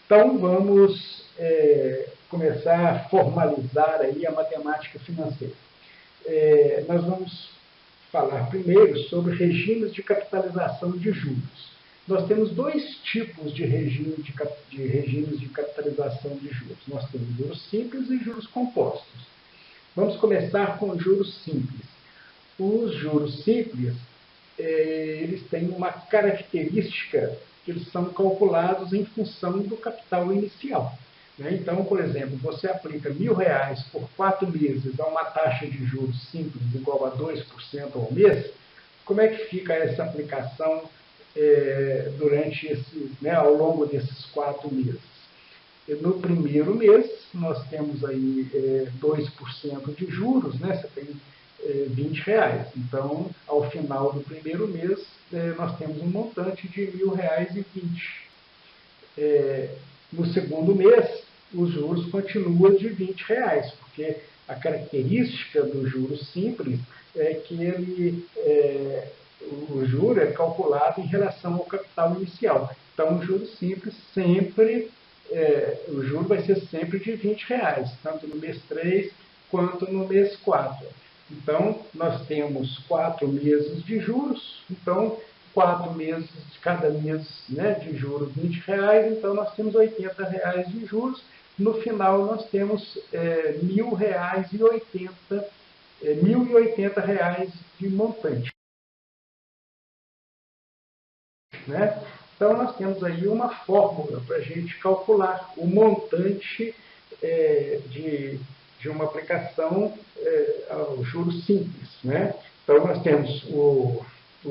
Então, vamos começar a formalizar aí a matemática financeira. Nós vamos falar primeiro sobre regimes de capitalização de juros. Nós temos dois tipos de regimes de capitalização de juros. Nós temos juros simples e juros compostos. Vamos começar com juros simples. Os juros simples, eles têm uma característica que eles são calculados em função do capital inicial. Então, por exemplo, você aplica R$1.000 por 4 meses a uma taxa de juros simples igual a 2% ao mês. Como é que fica essa aplicação ao longo desses 4 meses? No primeiro mês, nós temos aí 2% de juros, você tem R$20. Então, ao final do primeiro mês, nós temos um montante de R$1.000,20. No segundo mês, os juros continuam de R$20, porque a característica do juros simples é que o juro é calculado em relação ao capital inicial. Então, o juro simples o juro vai ser sempre de R$20, tanto no mês 3 quanto no mês 4. Então, nós temos 4 meses de juros, então 4 meses, cada mês de juros R$20, então nós temos R$80 de juros. No final, nós temos R$1.080 de montante. Então, nós temos aí uma fórmula para a gente calcular o montante de uma aplicação ao juros simples. Então, nós temos o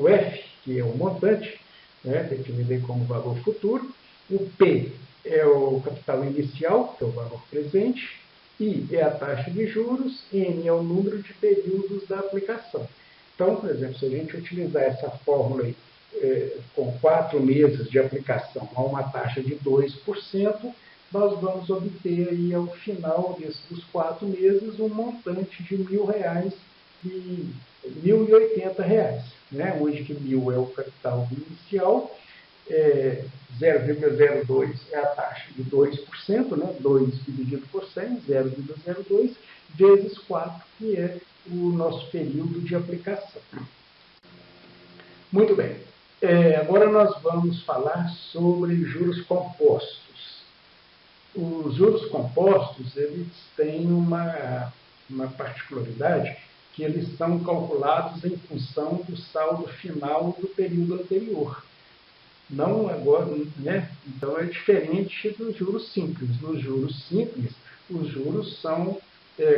F, que é o montante, definido como valor futuro, o P é o capital inicial, que é o valor presente, I é a taxa de juros, N é o número de períodos da aplicação. Então, por exemplo, se a gente utilizar essa fórmula aí, com 4 meses de aplicação a uma taxa de 2%, nós vamos obter aí, ao final dos 4 meses um montante de R$1.000 e R$1.080, onde que 1.000 é o capital inicial, 0,02 é a taxa de 2%, 2 dividido por 100, 0,02, vezes 4, que é o nosso período de aplicação. Muito bem. Agora nós vamos falar sobre juros compostos. Os juros compostos, eles têm uma particularidade, que eles são calculados em função do saldo final do período anterior. Não agora, Então é diferente dos juros simples. Nos juros simples, os juros são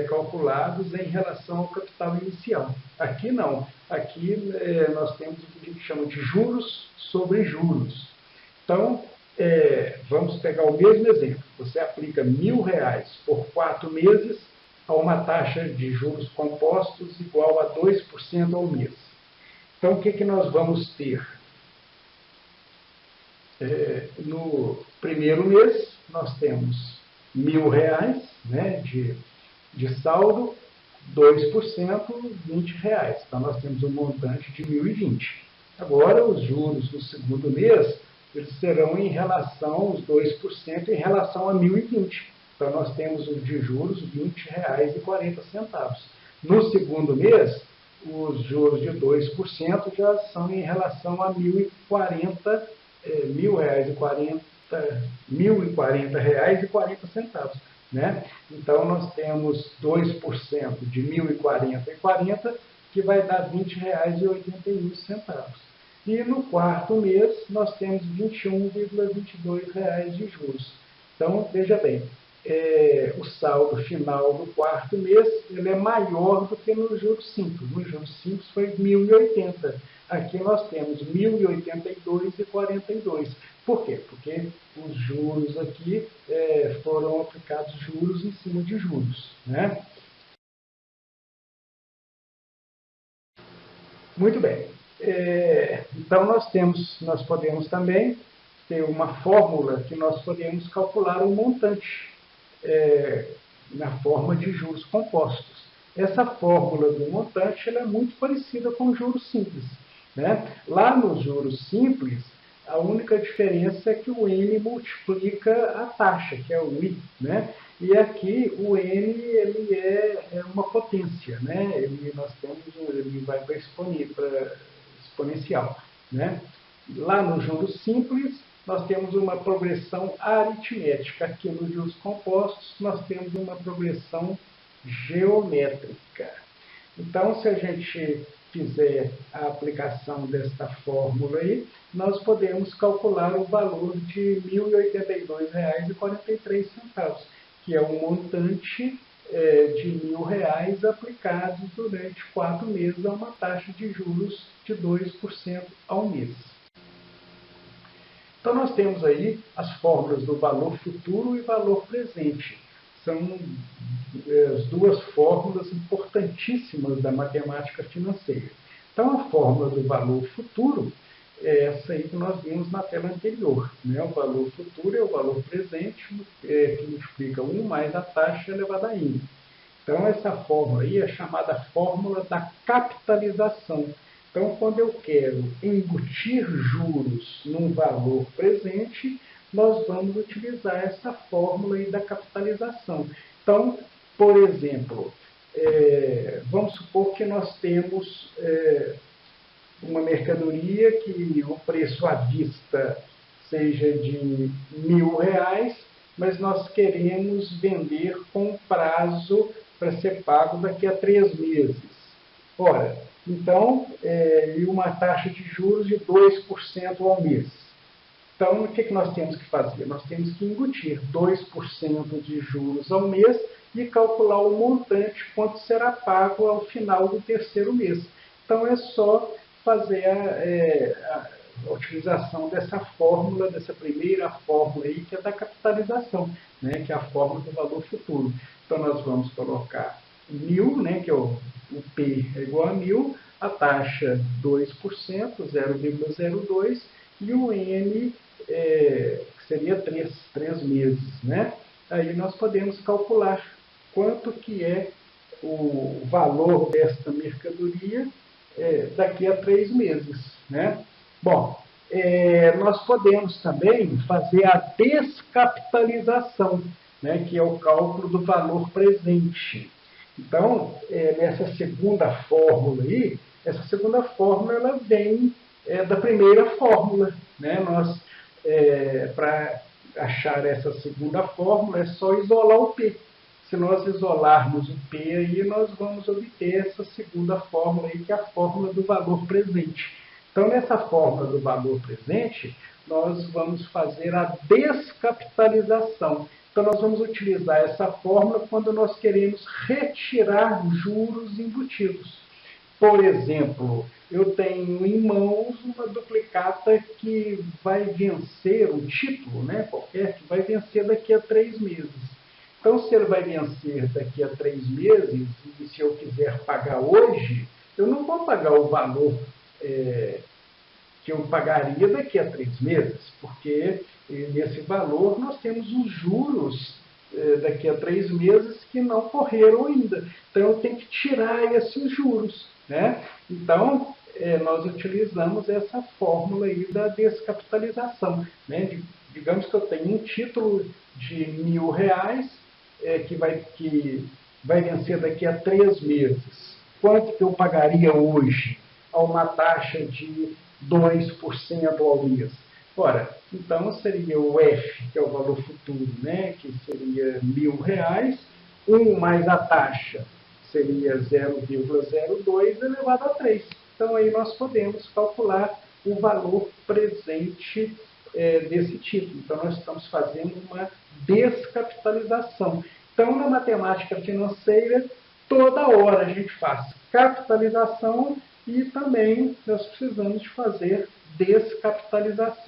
calculados em relação ao capital inicial. Aqui não. Aqui nós temos o que a gente chama de juros sobre juros. Então, vamos pegar o mesmo exemplo. Você aplica R$1.000 por 4 meses a uma taxa de juros compostos igual a 2% ao mês. Então, o que nós vamos ter? No primeiro mês, nós temos R$1.000 de saldo, 2%, R$20. Então, nós temos um montante de R$1.020. Agora, os juros no segundo mês, eles serão em relação, os 2%, em relação a R$1.020. Então, nós temos de juros R$20,40. No segundo mês, os juros de 2% já são em relação a R$1.040, R$1.040,40. Então, nós temos 2% de R$1.040,40, que vai dar R$20,81. E no quarto mês, nós temos R$21,22 de juros. Então, veja bem, o saldo final do quarto mês ele é maior do que nos juros simples. Nos juros simples foi R$1.080. Aqui nós temos R$1.082,42. Por quê? Porque os juros aqui foram aplicados juros em cima de juros. Muito bem. Então, nós podemos também ter uma fórmula que nós podemos calcular um montante na forma de juros compostos. Essa fórmula do montante ela é muito parecida com os juros simples. Lá nos juros simples, A única diferença é que o N multiplica a taxa, que é o I, né? E aqui o N ele é uma potência, né? Ele vai para exponencial, né? Lá no juros simples, nós temos uma progressão aritmética. Aqui nos juros compostos, nós temos uma progressão geométrica. Então, se a gente fizer a aplicação desta fórmula aí, nós podemos calcular o valor de R$ 1.082,43, que é o montante de R$ 1.000 aplicados durante 4 meses a uma taxa de juros de 2% ao mês. Então, nós temos aí as fórmulas do valor futuro e valor presente. São as duas fórmulas importantíssimas da matemática financeira. Então, a fórmula do valor futuro é essa aí que nós vimos na tela anterior, né? O valor futuro é o valor presente, que multiplica 1 mais a taxa elevada a n. Então, essa fórmula aí é chamada fórmula da capitalização. Então, quando eu quero embutir juros num valor presente, nós vamos utilizar essa fórmula aí da capitalização. Então, por exemplo, vamos supor que nós temos uma mercadoria que o preço à vista seja de R$ 1.000, mas nós queremos vender com prazo para ser pago daqui a 3 meses. Ora, então, e uma taxa de juros de 2% ao mês. Então, o que nós temos que fazer? Nós temos que embutir 2% de juros ao mês e calcular o montante, quanto será pago ao final do 3º mês. Então, é só fazer a utilização dessa fórmula, dessa primeira fórmula aí, que é da capitalização, né, que é a fórmula do valor futuro. Então, nós vamos colocar 1.000, né, que é o P é igual a 1.000, a taxa 2%, 0,02, e o N, que seria 3 meses, né? Aí nós podemos calcular quanto que é o valor desta mercadoria daqui a 3 meses, né? Bom, nós podemos também fazer a descapitalização, né, que é o cálculo do valor presente. Então, nessa segunda fórmula aí, essa segunda fórmula ela vem da primeira fórmula, né? Para achar essa segunda fórmula, é só isolar o P. Se nós isolarmos o P aí, nós vamos obter essa segunda fórmula aí, que é a fórmula do valor presente. Então, nessa fórmula do valor presente, nós vamos fazer a descapitalização. Então, nós vamos utilizar essa fórmula quando nós queremos retirar juros embutidos. Por exemplo, eu tenho em mãos uma duplicata que vai vencer, um título, né, qualquer, que vai vencer daqui a 3 meses. Então, se ele vai vencer daqui a 3 meses, e se eu quiser pagar hoje, eu não vou pagar o valor que eu pagaria daqui a 3 meses, porque nesse valor nós temos os juros daqui a 3 meses que não correram ainda. Então, eu tenho que tirar esses juros, né? Então, nós utilizamos essa fórmula aí da descapitalização, né? Digamos que eu tenho um título de R$ 1.000 que vai vencer daqui a 3 meses. Quanto que eu pagaria hoje a uma taxa de 2% ao mês? Ora, então seria o F, que é o valor futuro, né, que seria R$ 1.000, mais a taxa seria 0,02 elevado a 3. Então, aí nós podemos calcular o valor presente desse título. Então, nós estamos fazendo uma descapitalização. Então, na matemática financeira, toda hora a gente faz capitalização e também nós precisamos de fazer descapitalização.